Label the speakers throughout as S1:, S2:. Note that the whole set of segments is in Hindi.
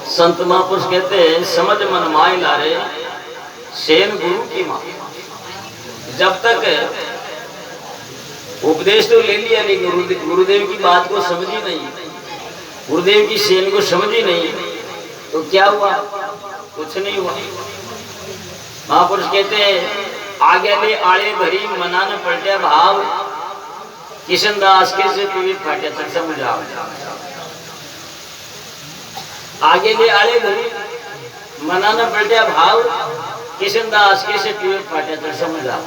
S1: संत महापुरुष कहते हैं समझ मन माय लारे सेन गुरु की मां। जब तक उपदेश तो ले लिया लेकिन गुरुदेव की बात को समझी नहीं, गुरुदेव की सेन को समझी नहीं, तो क्या हुआ? कुछ नहीं हुआ। महापुरुष कहते हैं आगे ले आड़े धरी मना न पलटे भाव, किशन दास के से पीड़ित फाटे तक समझाओ। आगे ले आड़े धरी मना न पलटे भाव, किशन दास के से पीड़ित फाटे तक समझाओ।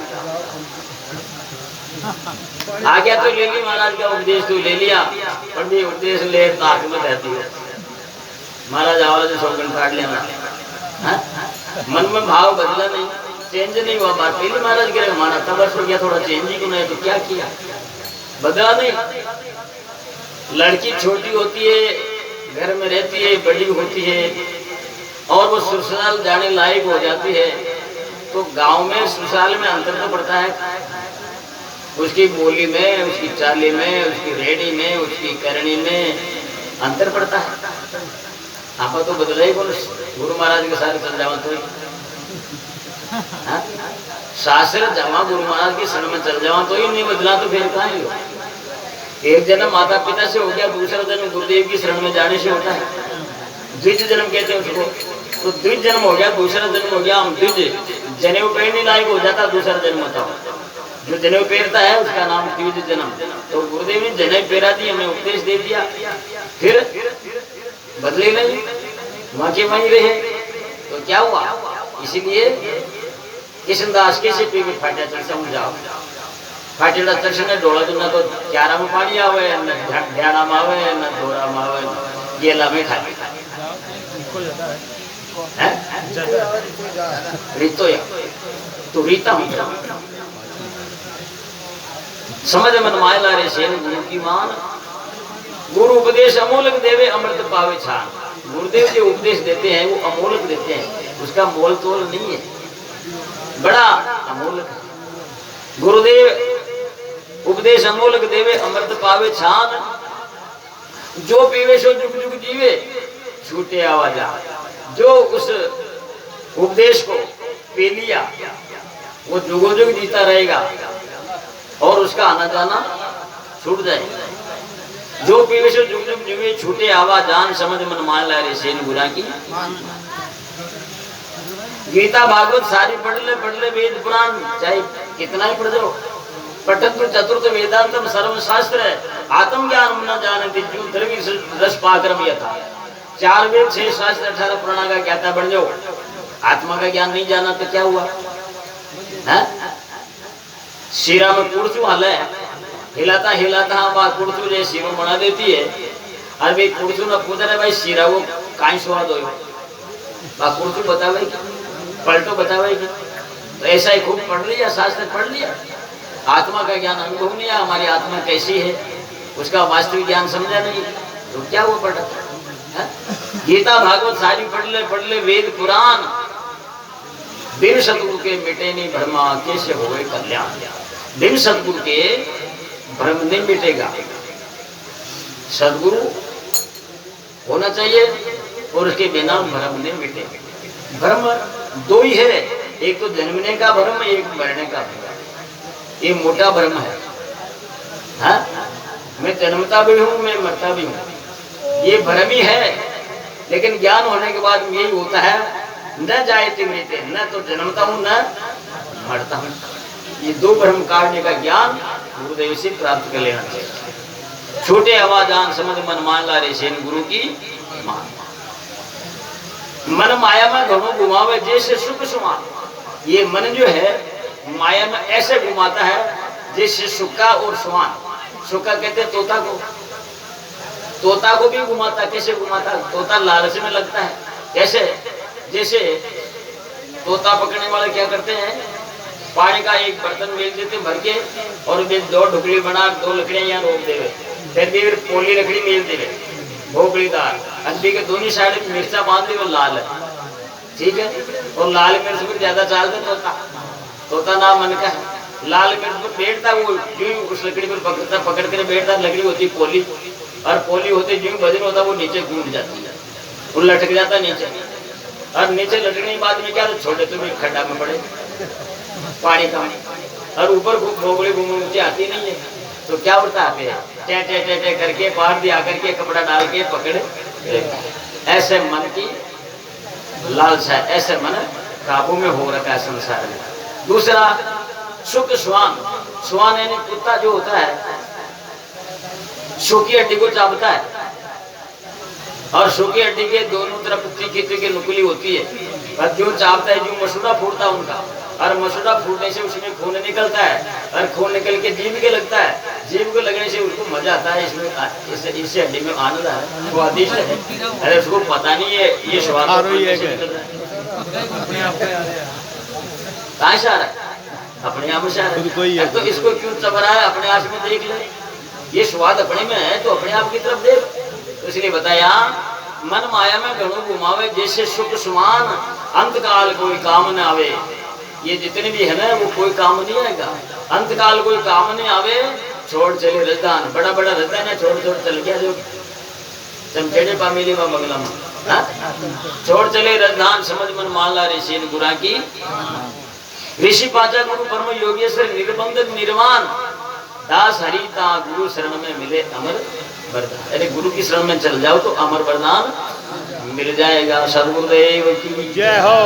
S1: आगे तो ले ली महाराज का उपदेश तो ले लिया, पर भी उपदेश ले ताक में रहती है। महाराज आवाज जो सौगंध काट लेना, मन में भाव बदला नहीं, चेंज नहीं हुआ। बात पहले महाराज कह रहे हमारा तबस हो गया, थोड़ा चेंज ही क्यों नहीं, तो क्या किया? बदला नहीं। लड़की छोटी होती है, घर में रहती है, बड़ी होती है और वो ससुराल जाने लायक हो जाती है, तो गांव में ससुराल में अंतर तो पड़ता है। उसकी बोली में, उसकी चाली में, उसकी रेडी में, उसकी करनी में अंतर पड़ता है। आप तो बदला ही बोलो, गुरु महाराज के सारे चल जाओ तो शास्त्र जमा गुरु महाराज की शरण में चल जाओ तो ही नहीं बदला, तो फिर कहाँ ही हो। एक जन्म माता पिता से हो गया, दूसरा जन्म गुरुदेव की शरण में जाने से होता है। द्विज जन्म कहते हैं उसको, तो द्विज जन्म हो गया, दूसरा जन्म हो गया। हम द्विज जनेऊ पहनने लायक हो जाता, दूसरा जन्म होता हो। जो जनेऊ पहनता है उसका नाम द्विज जन्म। तो गुरुदेव ने जनेऊ पहरा दी, हमें उपदेश दे दिया, फिर बदले नहीं, वहां के वहीं रहे, तो क्या हुआ? इसीलिए किशनदास के से पी के फाटे चल समझाओ। फाटेला दर्शन डोला तो न तो क्यारा में पानी आवे, न ढ्याना में आवे, न धोरा में आवे, गेला में खाली रीतो या तो रीता हूं। समझ मन माय लारे सेन गुरु की मान, गुरु उपदेश अमोलक देवे अमृत पावे छान। गुरुदेव जो उपदेश देते हैं वो अमोलक देते हैं, उसका मोल तोल नहीं है, बड़ा अमोलक है। गुरुदेव उपदेश अमोलक देवे अमृत पावे छान, जो पीवे सो जुग जुग जीवे छूटे आवाजा। जो उस उपदेश को पी लिया वो जुगो जुग जीता रहेगा और उसका आना जाना छूट जाएगा। जो पीवे सो जुग जुग जीवे छूटे आवाजान, समझ मन मान ला रे सेन गुरा की। गीता भागवत सारी पढ़ ले वेद पुराण चाहे कितना ही पढ़ जाओ। पठन तो चतुर्थ वेदांतम सर्व शास्त्र है, आत्म ज्ञान न जानती जो द्रव्य रस पाक्रम यथा। 4 वेद 6 शास्त्र 18 पुराण का ज्ञाता बन जाओ, आत्मा का ज्ञान नहीं जाना तो क्या हुआ? शीरा में कुर्चू हाल है, हिलाता हिलाता हाँ बात कुर्चू जैसे शीरो बना देती है। अरे भाई कुर्चू ना पूछ रहे भाई शीरा वो काई स्वाद हो, कुर्चू बतावे पलटो बतावे। तो ऐसा ही खूब पढ़ लिया, शास्त्र पढ़ लिया, आत्मा का ज्ञान अनुभव नहीं, हमारी आत्मा कैसी है उसका वास्तविक ज्ञान समझा नहीं, तो क्या वो पढ़ा? गीता भागवत सारी पढ़ ले वेद पुराण, बिन सतगुरु के मिटे नहीं भ्रमा, कैसे होए कल्याण। बिन सतगुरु के भ्रम नहीं मिटेगा, सदगुरु होना चाहिए और उसके बिना भ्रम नहीं मिटेगा। भ्रम 2 ही है, एक तो जन्मने का भ्रम, एक मरने का भ्रम। ये मोटा भ्रम है, हाँ? मैं जन्मता भी हूँ, मैं मरता भी हूँ, ये भ्रम ही है। लेकिन ज्ञान होने के बाद यही होता है, न जायते मृते, न तो जन्मता हूँ न मरता हूँ। ये 2 भ्रम काटने का ज्ञान गुरुदेव से प्राप्त कर लेना चाहिए। छोटे आवाजान समझ मन मान ला रे सेन गुरु की मान। मन माया में घणो घुमावे जैसे सुख सुमान। ये मन जो है माया में ऐसे घुमाता है जैसे सुक्का और सुहान। सुक्का कहते हैं तोता को, तोता को भी घुमाता। कैसे घुमाता? तोता लालच में लगता है। कैसे? जैसे तोता पकड़ने वाले क्या करते हैं, पानी का एक बर्तन बेच देते भर के और वे 2 ढुकड़ी बना 2 लकड़ियां यहाँ रोक देवे, फिर पोली लकड़ी मिल देवे भोपड़ीदार, अंधी के दोनों साइड में मिर्चा बांध दे, वो लाल है, ठीक है। और लाल मिर्च पर ज्यादा चाल दे तोता, तोता नाम मन का है। लाल मिर्च पर बैठता वो यूं उस लकड़ी पर पकड़ कर बैठता। लकड़ी होती पोली और पोली होती यूं वजन होता वो नीचे कूद जाती है। वो लटक जाता नीचे, और नीचे लटकने के बाद में क्या, तो छोटे तो भी खड्डा में पड़े पानी का, और ऊपर खोपड़ी ऊंची आती नहीं है, तो क्या उड़ता है, टे टे टे टे करके बाहर दिया करके कपड़ा डाल के पकड़े। ऐसे मन की लालसा, ऐसे मन काबू में हो रखा है संसार में। दूसरा सुख स्वान, स्वान यानी कुत्ता जो होता है सूखी हड्डी को चाटता है, और सूखी हड्डी के दोनों तरफ तीखी तीखी नुकली होती है, और जो चाटता है, जो मसूड़ा फूटता है उनका, और मसूड़ा फूटने से उसमें खून निकलता है, और खून निकल के जीभ के लगता है, जीभ को लगने से उसको मजा आता है, इसमें इससे हड्डी में आनंद है, स्वादिष्ट है। अरे उसको पता नहीं है ये स्वाद कहाँ से आ रहा है, अपने आप से आ रहा है। तो इसको क्यों चबा रहा है, अपने आप में देख ले, ये स्वाद अपने में है तो अपने आप की तरफ देख। तो इसलिए बताया मन माया में घणो घुमावे, जैसे सुख सुमान अंत काल कोई काम न आवे। ये जितने भी है ना वो कोई काम नहीं आएगा, अंत काल कोई काम नहीं आवे। छोड़ चले रजदान, बड़ा बड़ा रजदान है, छोड़ छोड़ चल गया जो चमचेड़े पामेली व मंगलम, छोड़ चले रजदान समझ मन माला ऋषि गुरा की। ऋषि पाचा गुरु परम योगेश्वर निर्बंध निर्वाण, दास हरिता गुरु शरण में मिले अमर वरदान। अरे गुरु की शरण में चल जाओ तो अमर वरदान मिल जाएगा। सद्गुरुदेव की जय हो।